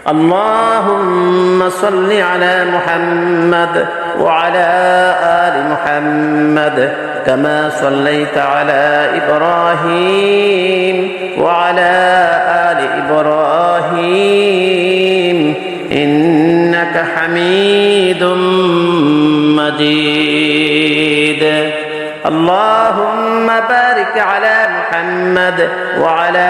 اللهم صل على محمد وعلى آل محمد كما صليت على إبراهيم وعلى آل إبراهيم إنك حميد مجيد. اللهم بارك على محمد وعلى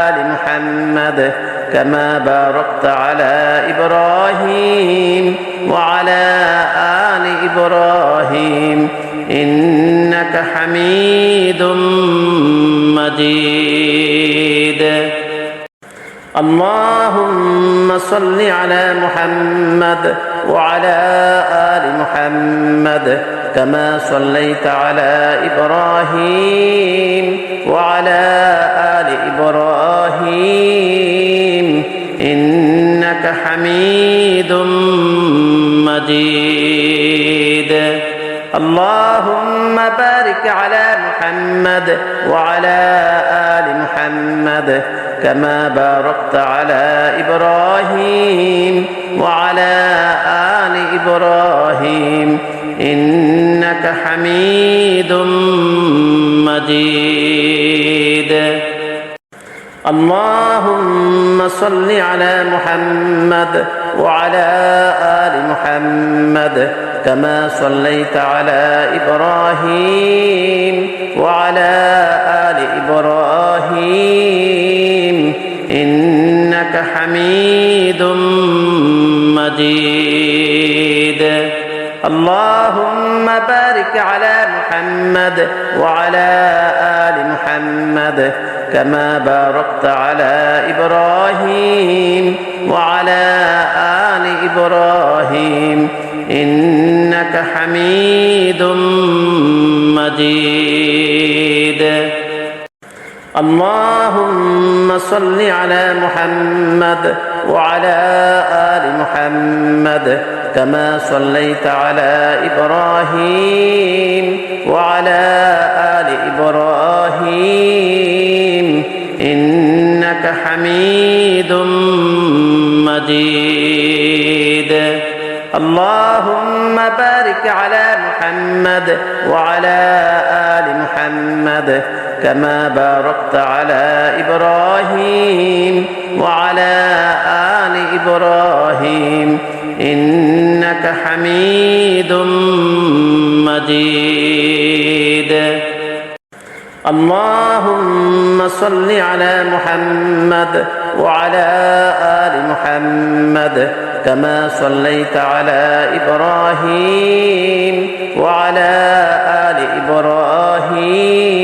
آل محمد كما باركت على إبراهيم وعلى آل إبراهيم إنك حميد مجيد. اللهم صل على محمد وعلى آل محمد كما صليت على إبراهيم وعلى آل إبراهيم إنك حميد مجيد. اللهم بارك على محمد وعلى آل محمد كما باركت على إبراهيم وعلى آل إبراهيم إنك حميد مجيد. اللهم صل على محمد وعلى آل محمد كما صليت على إبراهيم وعلى آل إبراهيم إنك حميد مجيد. اللهم بارك على محمد وعلى آل محمد كما باركت على إبراهيم وعلى آل إبراهيم إنك حميد مجيد. اللهم صل على محمد وعلى آل محمد كما صليت على إبراهيم وعلى آل إبراهيم إنك حميد مجيد. اللهم بارك على محمد وعلى آل محمد كما باركت على إبراهيم وعلى آل إبراهيم إنك حميد مجيد. اللهم صل على محمد وعلى آل محمد كما صليت على إبراهيم وعلى آل إبراهيم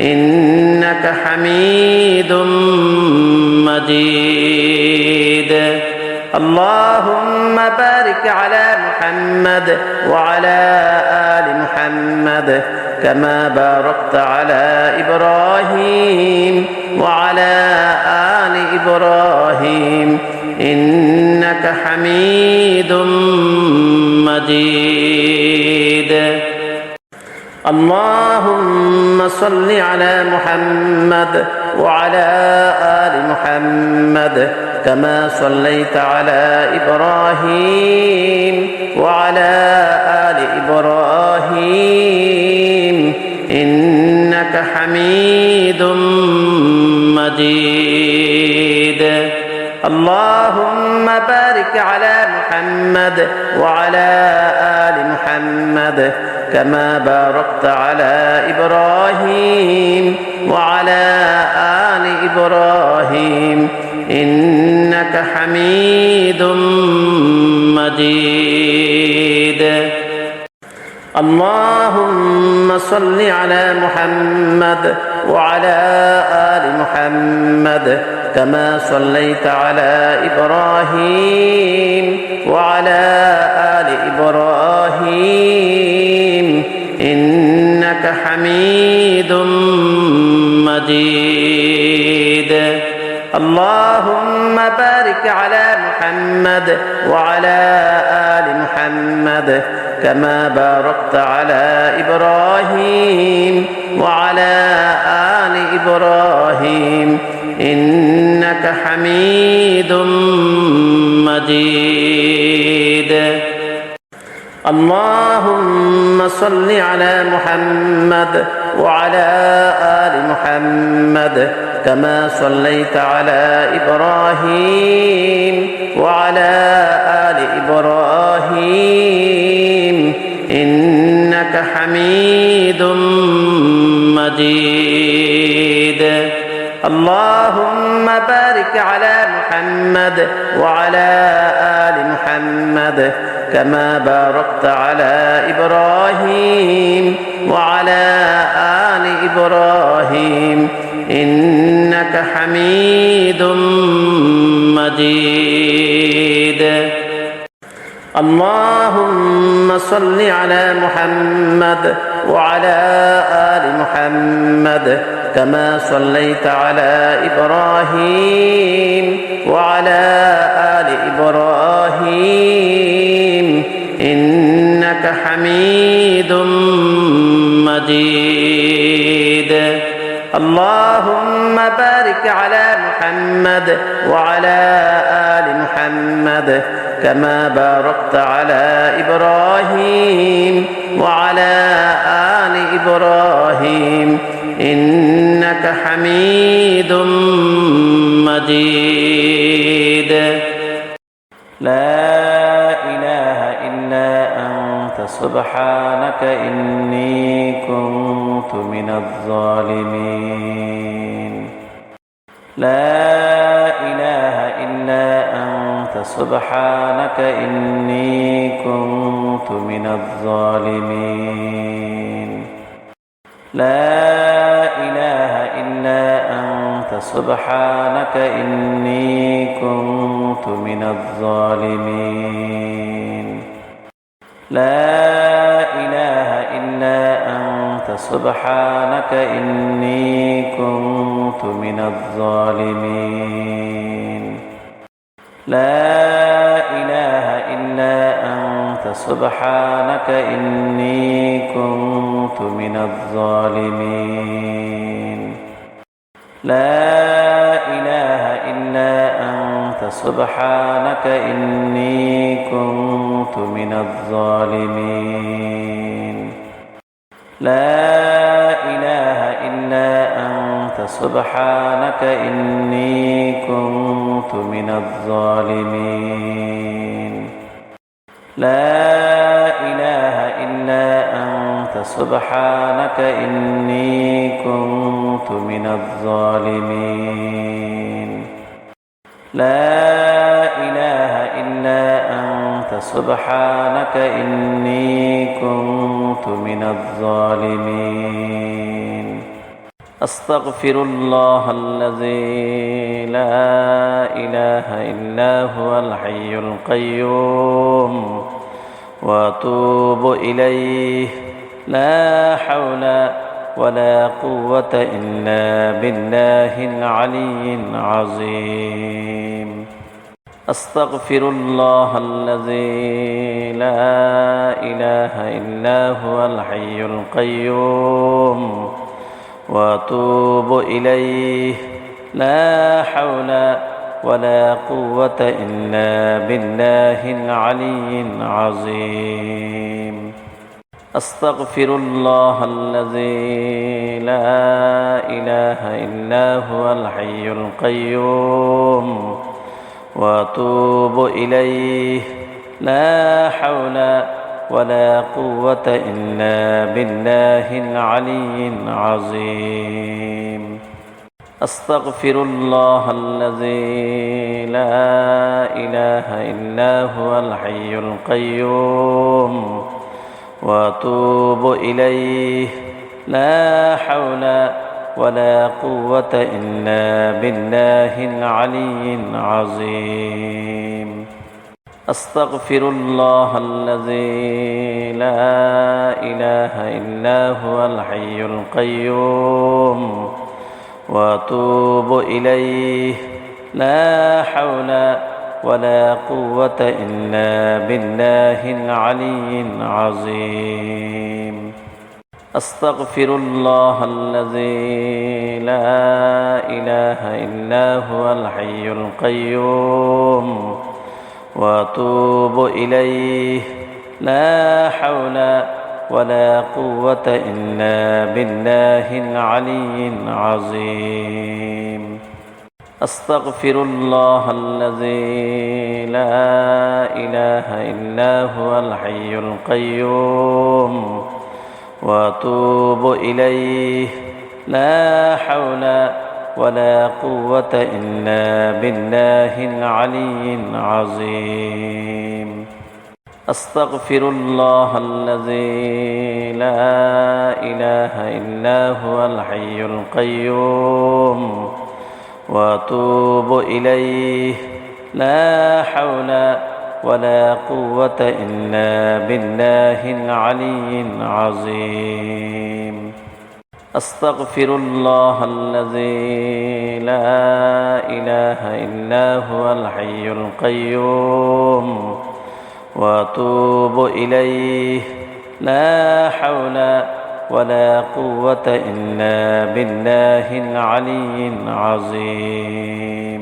إنك حميد مجيد. اللهم بارك على محمد وعلى آل محمد كما باركت على إبراهيم وعلى آل إبراهيم إنك حميد مجيد. اللهم صل على محمد وعلى آل محمد كما صليت على إبراهيم وعلى آل إبراهيم إنك حميد مجيد. اللهم بارك على محمد وعلى آل محمد كما باركت على إبراهيم وعلى آل إبراهيم إنك حميد مجيد. اللهم صل على محمد وعلى آل محمد كما صليت على إبراهيم وعلى آل إبراهيم إنك حميد مجيد. اللهم بارك على محمد وعلى آل محمد كما باركت على إبراهيم وعلى آل إبراهيم إنك حميد مجيد. اللهم صل على محمد وعلى آل محمد كما صليت على إبراهيم وعلى آل إبراهيم إنك حميد مجيد. اللهم بارك على محمد وعلى آل محمد كما باركت على إبراهيم وعلى آل إبراهيم إنك حميد مجيد. اللهم صل على محمد وعلى آل محمد كما صليت على إبراهيم وعلى آل إبراهيم إنك حميد مجيد. اللهم بارك على محمد وعلى آل محمد كما باركت على إبراهيم وعلى آل إبراهيم إنك حميد مجيد. لا إله إلا أنت سبحانك إني كنت من الظالمين. لا إله إلا أنت سبحانك إني كنت من الظالمين. لا إله إلا أنت سبحانك إني كنت من الظالمين. لا إله إلا أنت سبحانك إني كنت من الظالمين. لا إله إلا أنت سبحانك إني كنت من الظالمين. لا إله إلا أنت سبحانك إني كنت من الظالمين. لا إله إلا أنت سبحانك إني كنت من الظالمين. لا إله إلا أنت سبحانك إني كنت من الظالمين. لا إله إلا أنت سبحانك إني كنت من الظالمين. أستغفر الله الذي لا إله إلا هو الحي القيوم وأتوب إليه. لا حول ولا قوة إلا بالله العلي العظيم. أستغفر الله الذي لا إله إلا هو الحي القيوم وأتوب إليه. لا حول ولا قوة إلا بالله العلي العظيم. أستغفر الله الذي لا إله إلا هو الحي القيوم وأتوب إليه. لا حول ولا قوة إلا بالله العلي العظيم. أستغفر الله الذي لا إله إلا هو الحي القيوم وأتوب إليه. لا حول ولا قوة إلا بالله العلي العظيم. أستغفر الله الذي لا إله إلا هو الحي القيوم وأتوب إليه. لا حول ولا قوة إلا بالله العلي العظيم. أستغفر الله الذي لا إله إلا هو الحي القيوم وأتوب إليه لا حول ولا قوة إلا بالله العلي العظيم أستغفر الله الذي لا إله إلا هو الحي القيوم وأتوب إليه لا حول ولا قوة إلا بالله العلي العظيم أستغفر الله الذي لا إله إلا هو الحي القيوم وأتوب إليه لا حول ولا قوة إلا بالله العلي العظيم أستغفر الله الذي لا إله إلا هو الحي القيوم وأتوب إليه لا حول ولا قوة إلا بالله العلي العظيم